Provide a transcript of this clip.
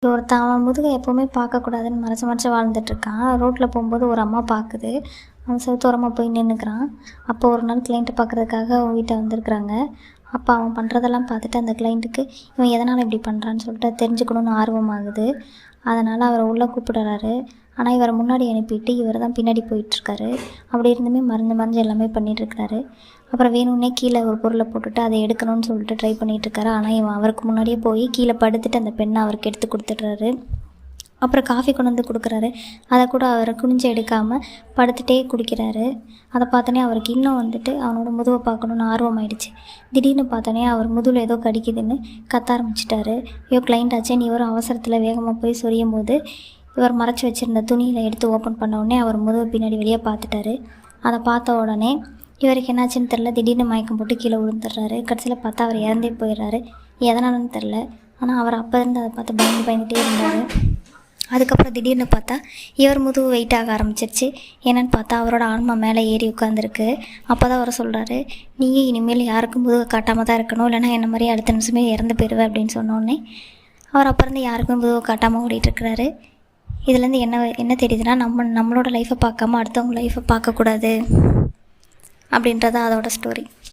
ஒருத்தன் அவன் முதுகை எப்போவுமே பார்க்கக்கூடாதுன்னு மறைச்சு மறைச்சு வாழ்ந்துட்டுருக்கான். ரோட்டில் போகும்போது ஒரு அம்மா பார்க்குது. அவன் செவுத்தோரமாக போய் நின்றுக்கிறான். அப்போ ஒரு நாள் கிளைண்ட்டை பார்க்குறதுக்காக அவன் வீட்டை வந்திருக்குறாங்க. அப்போ அவன் பண்ணுறதெல்லாம் பார்த்துட்டு அந்த கிளைண்ட்டுக்கு இவன் எதனால் இப்படி பண்ணுறான்னு சொல்லிட்டு தெரிஞ்சுக்கணுன்னு ஆர்வமாகுது. அதனால் அவரை உள்ளே கூப்பிடுறாரு. ஆனால் இவரை முன்னாடி அனுப்பிட்டு இவர் தான் பின்னாடி போயிட்டுருக்காரு. அப்படி இருந்துமே மறைஞ்சு எல்லாமே பண்ணிகிட்ருக்காரு. அப்புறம் வேணும்னே கீழே ஒரு பொருளை போட்டுட்டு அதை எடுக்கணும்னு சொல்லிட்டு ட்ரை பண்ணிகிட்ருக்காரு. ஆனால் இவன் அவருக்கு முன்னாடியே போய் கீழே படுத்துட்டு அந்த பெண்ணை அவருக்கு எடுத்து கொடுத்துட்றாரு. அப்புறம் காஃபி கொண்டு வந்து கொடுக்குறாரு. அதை கூட அவர் குனிஞ்சு எடுக்காமல் படுத்துகிட்டே குடிக்கிறாரு. அதை பார்த்தோன்னே அவருக்கு இன்னும் அவனோட முதுவை பார்க்கணுன்னு ஆர்வமாயிடுச்சு. திடீர்னு பார்த்தோன்னே அவர் முதுகில் ஏதோ கடிக்குதுன்னு கத்த ஆரம்பிச்சிட்டாரு. ஐயோ கிளைண்ட் ஆச்சேன்னு இவரும் அவசரத்தில் வேகமாக போய் சொரியும் போது இவர் மறைச்சி வச்சுருந்த துணியில் எடுத்து ஓப்பன் பண்ண உடனே அவர் முதுவை பின்னாடி வெளியே பார்த்துட்டாரு. அதை பார்த்த உடனே இவருக்கு என்னாச்சுன்னு தெரில, திடீர்னு மயக்கம் போட்டு கீழே விழுந்துடுறாரு. கடைசியில் பார்த்தா அவர் இறந்தே போயிடுறாரு. எதனாலன்னு தெரில, ஆனால் அவர் அப்போ இருந்து அதை பார்த்து பயந்துகிட்டே இருந்தார். அதுக்கப்புறம் திடீர்னு பார்த்தா இவர் முதுகு வெயிட் ஆக ஆரம்பிச்சிருச்சு. என்னென்னு பார்த்தா அவரோட ஆன்மா மேலே ஏறி உட்காந்துருக்கு. அப்போ தான் அவர் சொல்கிறாரு, நீங்கள் இனிமேல் யாருக்கும் முதுகை காட்டாமல் தான் இருக்கணும், இல்லைனா என்ன மாதிரி அடுத்த நிமிஷமே இறந்து போயிடுவேன் அப்படின்னு சொன்னோடனே அவர் அப்போ இருந்து யாருக்கும் முதுகை காட்டாமல் ஓடிட்டுருக்கிறாரு. இதுலேருந்து என்ன தெரியுதுன்னா, நம்மளோட லைஃப்பை பார்க்காம அடுத்தவங்க லைஃப்பை பார்க்கக்கூடாது அப்படின்றது அதோட ஸ்டோரி.